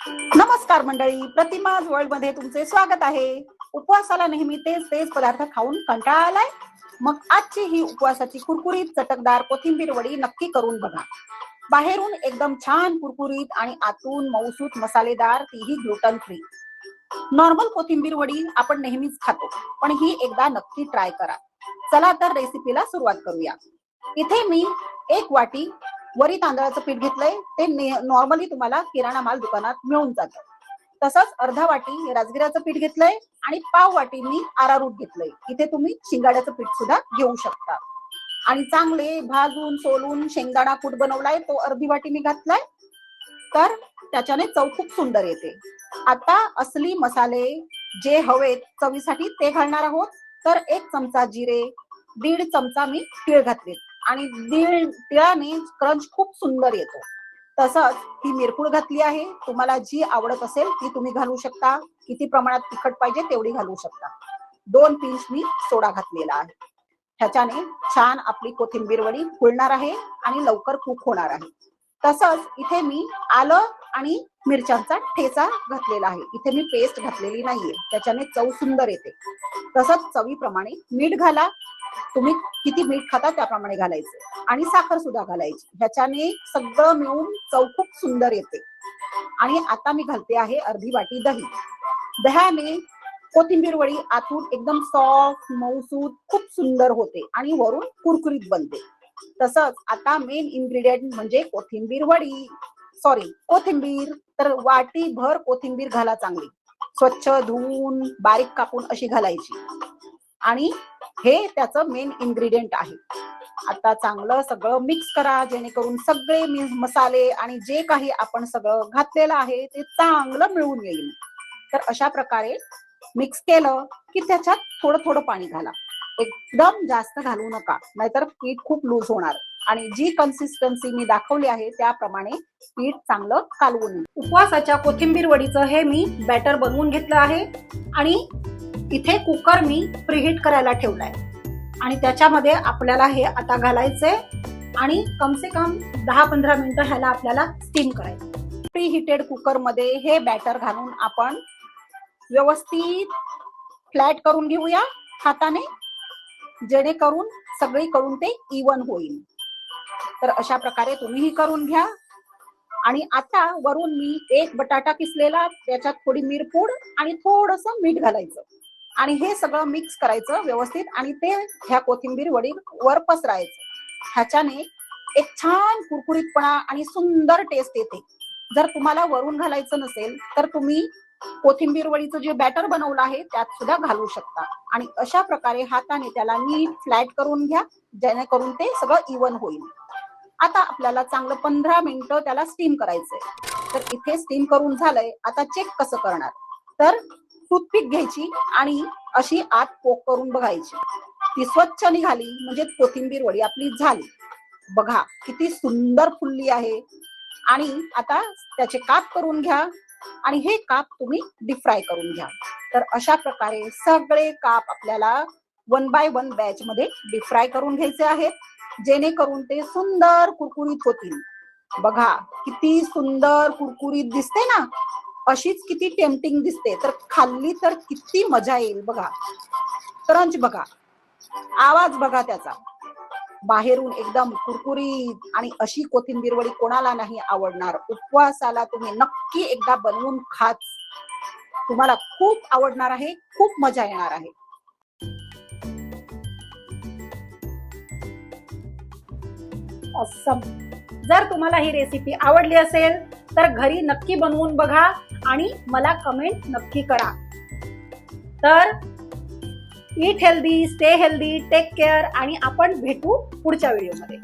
नमस्कार मंडळी, प्रतिमाज वर्ल्ड मध्ये तुमचे स्वागत आहे. उपवासाला नेहमी तेच तेच पदार्थ खाऊन कंटाळा आलाय? मग आजची ही उपवासाची कुरकुरीत चटकदार कोथिंबीर वडी नक्की करून बघा. बाहेरून एकदम छान कुरकुरीत आणि आतून मऊसूत मसालेदार, तीही ग्लुटन फ्री. नॉर्मल कोथिंबीर वडी आपण नेहमीच खातो, पण ही एकदा नक्की ट्राय करा. चला तर रेसिपीला सुरुवात करूया. इथे मी 1 वाटी वरी तांदळाचं पीठ घेतलंय. ते नॉर्मली तुम्हाला किराणा माल दुकानात मिळून जातं. तसंच अर्धा वाटी राजगिराचं पीठ घेतलंय आणि पाव वाटी मी आरारूट घेतलंय. इथे तुम्ही शिंगाड्याचं पीठ सुद्धा घेऊ शकता. आणि चांगले भाजून सोलून शेंगदाणा कूट बनवलाय, तो अर्धी वाटी मी घातलाय. तर त्याच्याने चव खूप सुंदर येते. आता असली मसाले जे हवेत चवीसाठी ते घालणार आहोत. तर 1 चमचा जिरे, 1.5 चमचा मी तीळ घातले आणि तिळाने क्रंच खूप सुंदर येतो. तसंच ही मिरपूड घातली आहे. तुम्हाला जी आवडत असेल ती तुम्ही घालू शकता. किती प्रमाणात तिखट पाहिजे तेवढी घालू शकता. 2 पिंच मी सोडा घातलेला आहे. ह्याच्याने छान आपली कोथिंबीर वडी फुलणार आहे आणि लवकर कुक होणार आहे. तसंच इथे मी आलं आणि मिरच्यांचा ठेचा घातलेला आहे. इथे मी पेस्ट घातलेली नाहीये, त्याच्याने चव सुंदर येते. तसंच चवीप्रमाणे मीठ घाला. तुम्ही किती मीठ खाता त्याप्रमाणे घालायचं आणि साखर सुद्धा घालायची. ह्याच्याने सगळं मिळून चव खूप सुंदर येते. आणि आता मी घालते आहे अर्धी वाटी दही. दह्याने कोथिंबीर वडी आतून एकदम सॉफ्ट मऊसूत खूप सुंदर होते आणि वरून कुरकुरीत बनते. तसंच आता मेन इन्ग्रेडियंट म्हणजे कोथिंबीर. तर वाटी भर कोथिंबीर घाला. चांगली स्वच्छ धुवून बारीक कापून अशी घालायची आणि हे त्याचं मेन इन्ग्रेडियंट आहे. आता चांगलं सगळं मिक्स करा, जेणेकरून सगळे मसाले आणि जे काही आपण सगळं घातलेलं आहे ते चांगलं मिळून येईल. तर अशा प्रकारे मिक्स केलं की त्याच्यात थोडं थोडं पाणी घाला. एकदम जास्त घालू नका, नाहीतर पीठ खूप लूज होणार. आणि जी कन्सिस्टन्सी मी दाखवली आहे त्याप्रमाणे पीठ चांगलं कालवून. उपवासाच्या कोथिंबीर वडीचं हे मी बॅटर बनवून घेतलं आहे आणि इथे कुकर मी प्रीहीट करायला ठेवलाय आणि त्याच्यामध्ये आपल्याला हे आता घालायचंय आणि कमसे कम 10-15 मिनिटं ह्याला आपल्याला स्टीम करायचं. प्रीहीटेड कुकर मध्ये हे बॅटर घालून आपण व्यवस्थित फ्लॅट करून घेऊया हाताने, जेणेकरून सगळीकडून ते इवन होईल. तर अशा प्रकारे तुम्हीही करून घ्या. आणि आता वरून मी 1 बटाटा किसलेला, त्याच्यात थोडी मिरपूड आणि थोडंसं मीठ घालायचं आणि हे सगळं मिक्स करायचं व्यवस्थित आणि ते ह्या कोथिंबीर वडीवर पसरायचं. ह्याच्याने एक छान कुरकुरीतपणा आणि सुंदर टेस्ट येते. जर तुम्हाला वरून घालायचं नसेल तर तुम्ही कोथिंबीर वडीचं जे बॅटर बनवलं आहे त्यात सुद्धा घालू शकता. आणि अशा प्रकारे हाताने त्याला नीट फ्लॅट करून घ्या, जेणेकरून ते सगळं इवन होईल. आता आपल्याला चांगलं 15 मिनिटं त्याला स्टीम करायचंय. तर इथे स्टीम करून झालंय. आता चेक कसं करणार, तर टूथपिक घ्यायची आणि अशी आत पोक करून बघायची. ती स्वच्छ निघाली म्हणजे कोथिंबीर वडी आपली झाली. बघा किती सुंदर फुलली आहे. आणि आता त्याचे काप करून घ्या आणि हे काप तुम्ही डीप फ्राय करून घ्या. तर अशा प्रकारे सगळे काप आपल्याला 1 बाय 1 बॅच मध्ये डीप फ्राय करून घ्यायचे आहेत, जेणेकरून ते सुंदर कुरकुरीत होतील. बघा किती सुंदर कुरकुरीत दिसते ना, अशीच किती टेम्पटिंग दिसते. तर खाल्ली तर किती मजा येईल. बघा क्रंच, बघा आवाज, बघा त्याचा. बाहेरून एकदम कुरकुरीत आणि अशी कोथिंबीर वडी कोणाला नाही आवडणार. उपवासाला तुम्ही नक्की एकदा बनवून खाच. तुम्हाला खूप आवडणार आहे, खूप मजा येणार आहे. ऑसम. जर तुम्हाला ही रेसिपी आवडली असेल तर घरी नक्की बनवून बघा आणि मला कमेंट नक्की करा. तर eat healthy, stay healthy, take care आणि आपण भेटू पुढच्या व्हिडिओमध्ये.